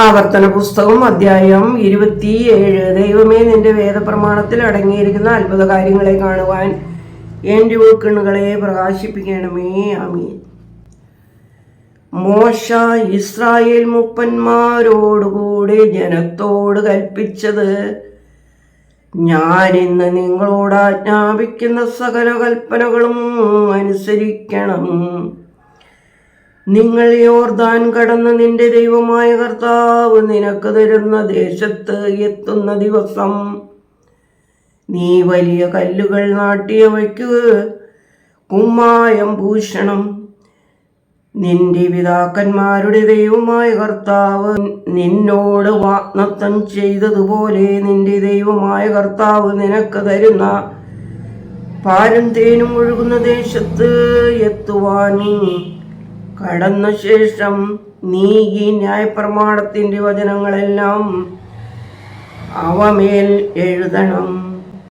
ആവർത്തന പുസ്തകം അധ്യായം 27. ദൈവമേ, നിന്റെ വേദപ്രമാണത്തിൽ അടങ്ങിയിരിക്കുന്ന അത്ഭുത കാര്യങ്ങളെ കാണുവാൻ എൻ്റെ ഉൾക്കണ്ണുകളെ പ്രകാശിപ്പിക്കണമേ. ആമീൻ. മോശ ഇസ്രായേൽ മൂപ്പന്മാരോടുകൂടി ജനത്തോട് കൽപ്പിച്ചത്: ഞാൻ ഇന്ന് നിങ്ങളോട് ആജ്ഞാപിക്കുന്ന സകല കൽപ്പനകളും അനുസരിക്കണം. നിങ്ങൾ യോർദാൻ കടന്ന് നിന്റെ ദൈവമായ കർത്താവ് നിനക്ക് തരുന്ന ദേശത്ത് എത്തുന്ന ദിവസം നീ വലിയ കല്ലുകൾ നാട്ടിയവയ്ക്ക് കുമ്മായം പൂശണം. നിന്റെ പിതാക്കന്മാരുടെ ദൈവമായ കർത്താവ് നിന്നോട് വാഗ്ദത്തം ചെയ്തതുപോലെ നിന്റെ ദൈവമായ കർത്താവ് നിനക്ക് തരുന്ന പാലും തേനും ഒഴുകുന്ന ദേശത്ത് എത്തുവാൻ കടന്ന ശേഷം നീ ഈ ന്യായപ്രമാണത്തിൻ്റെ വചനങ്ങളെല്ലാം അവമേൽ എഴുതണം.